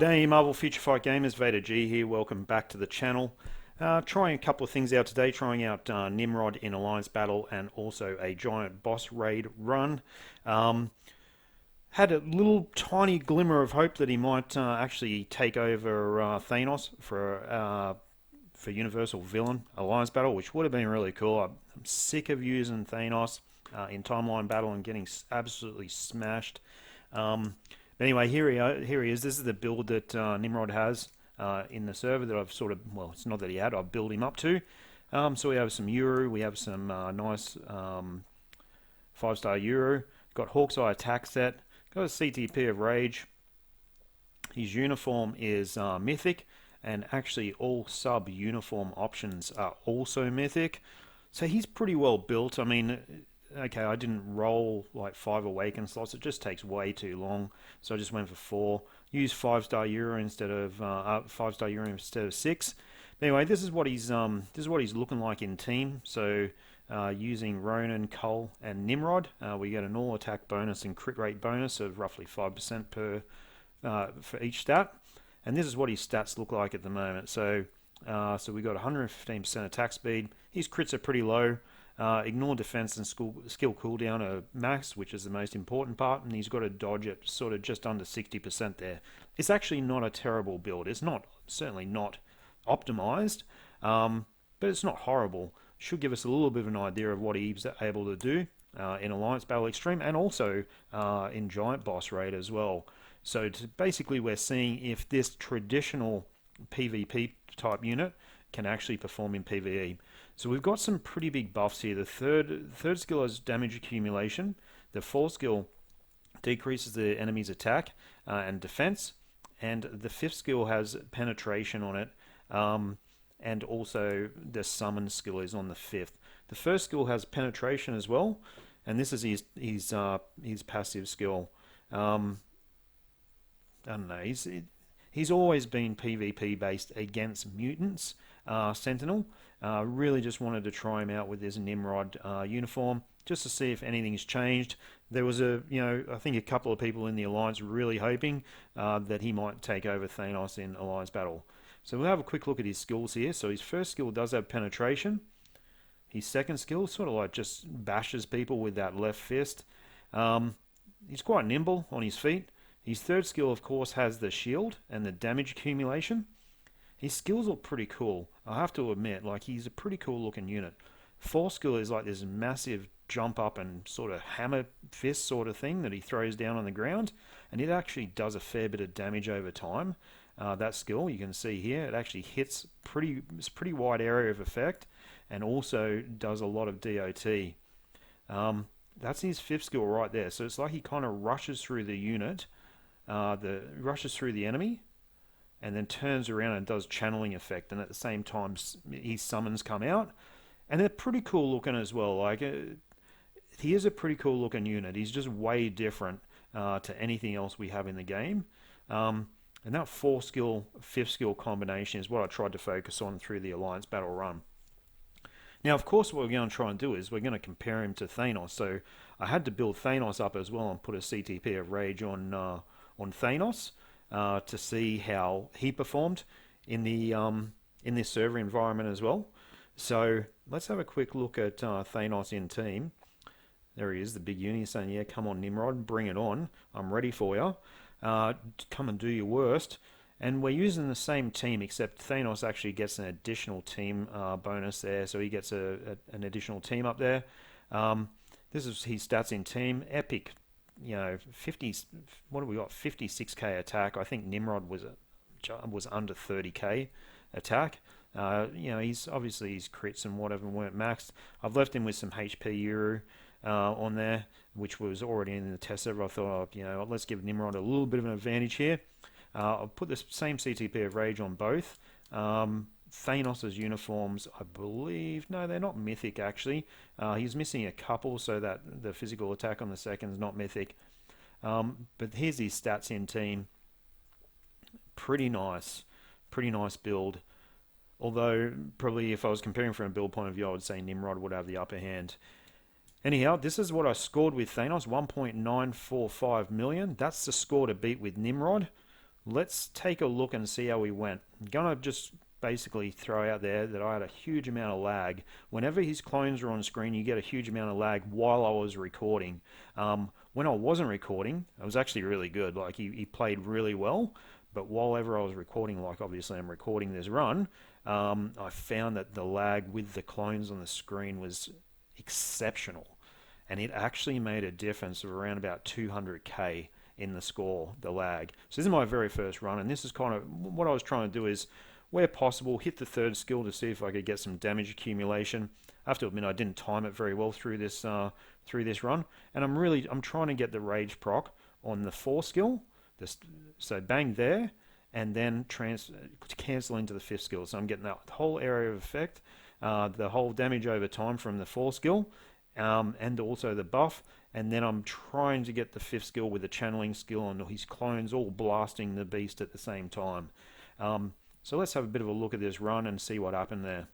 G'day Marvel Future Fight gamers, VaderG here, welcome back to the channel. Trying a couple of things out today, trying out Nimrod in Alliance Battle and also a giant boss raid run. Had a little tiny glimmer of hope that he might actually take over Thanos for Universal Villain Alliance Battle, which would have been really cool. I'm sick of using Thanos in Timeline Battle and getting absolutely smashed. Anyway, here he is. This is the build that Nimrod has in the server that I've sort of, well, it's not that he had, I've built him up to. So we have some Euro, we have some nice 5-star Euro, got Hawk's Eye attack set, got a CTPrage. His uniform is mythic, and actually all sub-uniform options are also mythic. So he's pretty well built. I mean, okay, I didn't roll like 5 awaken slots. It just takes way too long. So I just went for 4. Used 5-star Euro instead of 5-star Euro instead of 6. But anyway, this is what he's looking like in team. So using Ronan, Cull, and Nimrod, we get an all attack bonus and crit rate bonus of roughly 5% per for each stat. And this is what his stats look like at the moment. So we got 115% attack speed. His crits are pretty low. Ignore defense and skill cooldown are max, which is the most important part, and he's got a dodge at sort of just under 60% there. It's actually not a terrible build. It's certainly not optimized, but it's not horrible. Should give us a little bit of an idea of what he's able to do in Alliance Battle Extreme and also in Giant Boss Raid as well. So basically we're seeing if this traditional PvP type unit can actually perform in PvE. So we've got some pretty big buffs here. The third skill has damage accumulation. The fourth skill decreases the enemy's attack and defense. And the fifth skill has penetration on it. And also the summon skill is on the fifth. The first skill has penetration as well. And this is his passive skill. I don't know. He's always been PvP based against mutants. Sentinel. Really just wanted to try him out with his Nimrod uniform just to see if anything's changed. There was I think a couple of people in the Alliance really hoping that he might take over Thanos in Alliance Battle. So we'll have a quick look at his skills here. So his first skill does have penetration. His second skill sort of like just bashes people with that left fist. He's quite nimble on his feet. His third skill, of course, has the shield and the damage accumulation. His skills look pretty cool. I have to admit, like, he's a pretty cool looking unit. Fourth skill is like this massive jump up and sort of hammer fist sort of thing that he throws down on the ground, and it actually does a fair bit of damage over time. That skill, you can see here, it actually hits it's a pretty wide area of effect, and also does a lot of DOT. That's his fifth skill right there. So it's like he kind of rushes through the unit, rushes through the enemy, and then turns around and does channeling effect, and at the same time his summons come out, and they're pretty cool looking as well. Like he is a pretty cool looking unit. He's just way different to anything else we have in the game, and that 4 skill 5th skill combination is what I tried to focus on through the Alliance Battle run. Now, of course, what we're going to try and do is we're going to compare him to Thanos. So I had to build Thanos up as well and put a CTPrage on Thanos. To see how he performed in this server environment as well. So let's have a quick look at Thanos in team. There he is, the big uni, saying, yeah, come on Nimrod, bring it on. I'm ready for you. Come and do your worst. And we're using the same team, except Thanos actually gets an additional team bonus there. So he gets an additional team up there. This is his stats in team. Epic. 50. What have we got? 56k attack. I think Nimrod was under 30k attack. He's obviously his crits and whatever weren't maxed. I've left him with some HP Euro on there, which was already in the test server. I thought, let's give Nimrod a little bit of an advantage here. I'll put the same CTPrage on both. Thanos' uniforms, I believe, no, they're not mythic actually. He's missing a couple, so that the physical attack on the second is not mythic. But here's his stats in team. Pretty nice build. Although, probably if I was comparing from a build point of view, I would say Nimrod would have the upper hand. Anyhow, this is what I scored with Thanos, 1.945 million. That's the score to beat with Nimrod. let's take a look and see how he went. I'm gonna just basically throw out there that I had a huge amount of lag. Whenever his clones are on screen, you get a huge amount of lag while I was recording. When I wasn't recording, it was actually really good. Like he played really well, but while ever I was recording, like obviously I'm recording this run, I found that the lag with the clones on the screen was exceptional, and it actually made a difference of around about 200k in the score, the lag. So this is my very first run, and this is kind of what I was trying to do is, where possible, hit the third skill to see if I could get some damage accumulation. I have to admit I didn't time it very well through this run, and I'm trying to get the rage proc on the 4 skill. So bang there, and then cancel into the 5th skill. So I'm getting that whole area of effect, the whole damage over time from the 4 skill, and also the buff. And then I'm trying to get the 5th skill with the channeling skill and his clones all blasting the beast at the same time. So let's have a bit of a look at this run and see what happened there.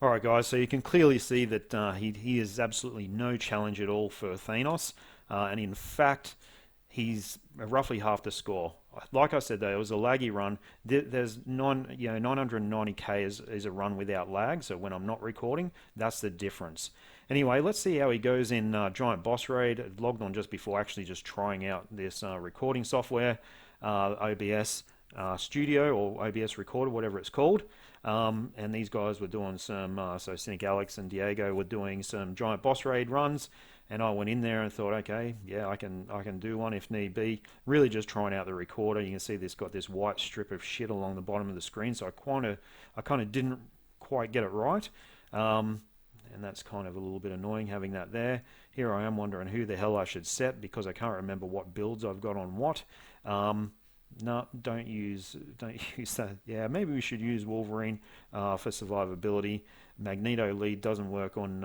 Alright guys, so you can clearly see that he is absolutely no challenge at all for Thanos, and in fact he's roughly half the score. Like I said though, it was a laggy run. There's 990k is a run without lag, so when I'm not recording, that's the difference. Anyway, let's see how he goes in Giant Boss Raid. I logged on just before actually just trying out this recording software, OBS Studio or OBS Recorder, whatever it's called. And these guys were doing some, so Cynic Alex and Diego were doing some Giant Boss Raid runs, and I went in there and thought, okay, yeah, I can do one if need be. Really just trying out the recorder. You can see this got this white strip of shit along the bottom of the screen, so I kind of didn't quite get it right. And that's kind of a little bit annoying having that there. Here I am wondering who the hell I should set because I can't remember what builds I've got on what. No, don't use that. Yeah, maybe we should use Wolverine for survivability. Magneto lead doesn't work on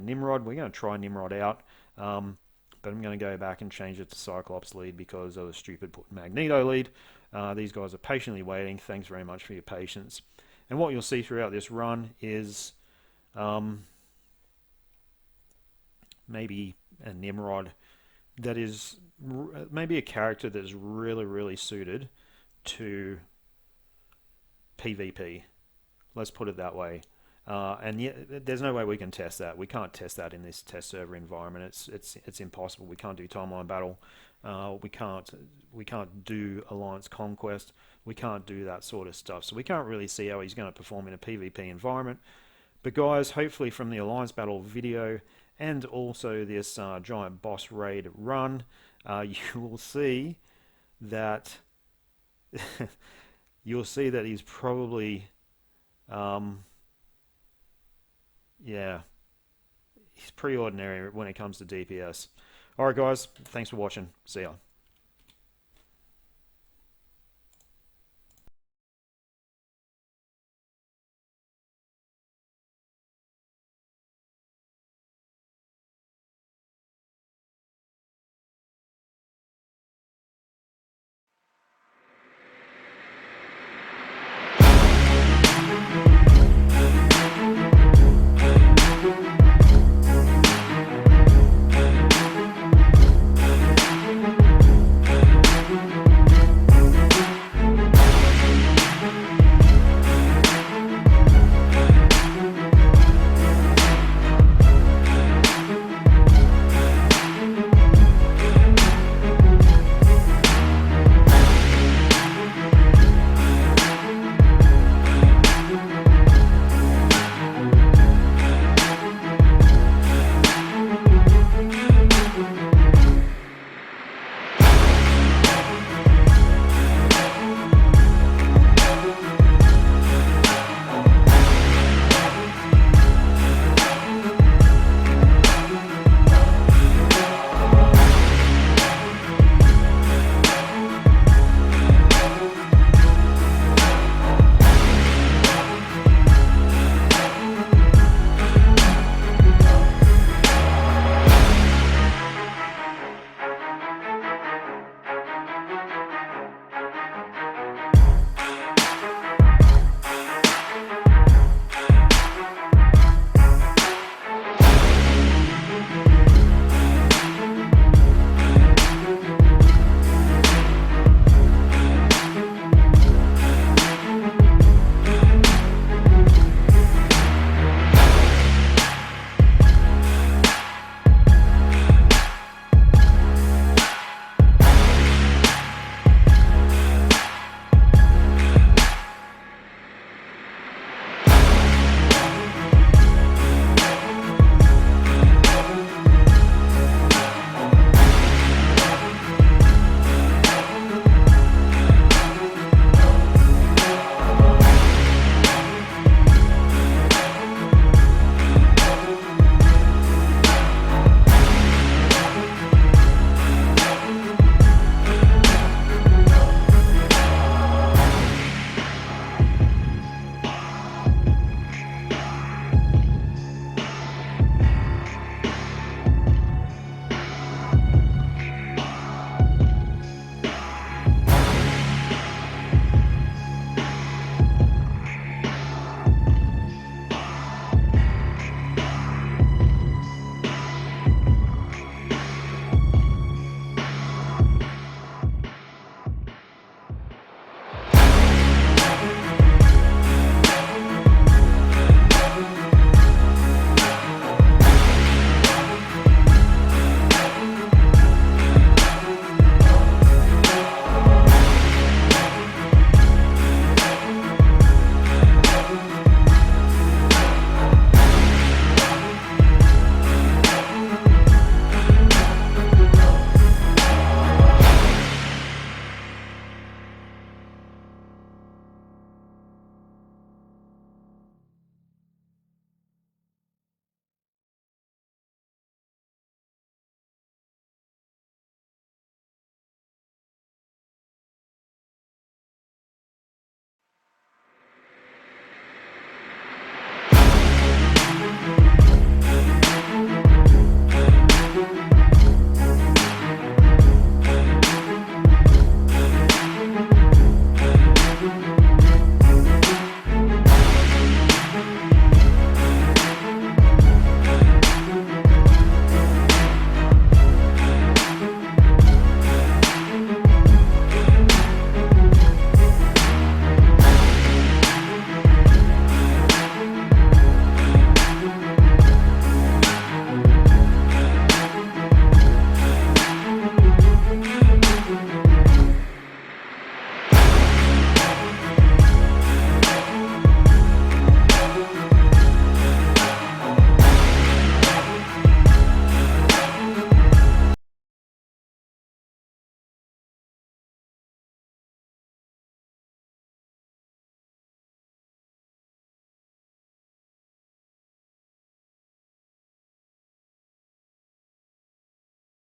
Nimrod. We're going to try Nimrod out, but I'm going to go back and change it to Cyclops lead because I was stupid put Magneto lead. These guys are patiently waiting. Thanks very much for your patience. And what you'll see throughout this run is maybe a Nimrod that is maybe a character that's really suited to PvP. Let's put it that way. And yet, there's no way we can test that. We can't test that in this test server environment. It's impossible. We can't do timeline battle. We can't do alliance conquest. We can't do that sort of stuff. So we can't really see how he's going to perform in a PvP environment. But guys, hopefully from the alliance battle video and also this giant boss raid run, you will see that you'll see that he's probably, yeah, he's pretty ordinary when it comes to DPS. All right, guys, thanks for watching. See ya.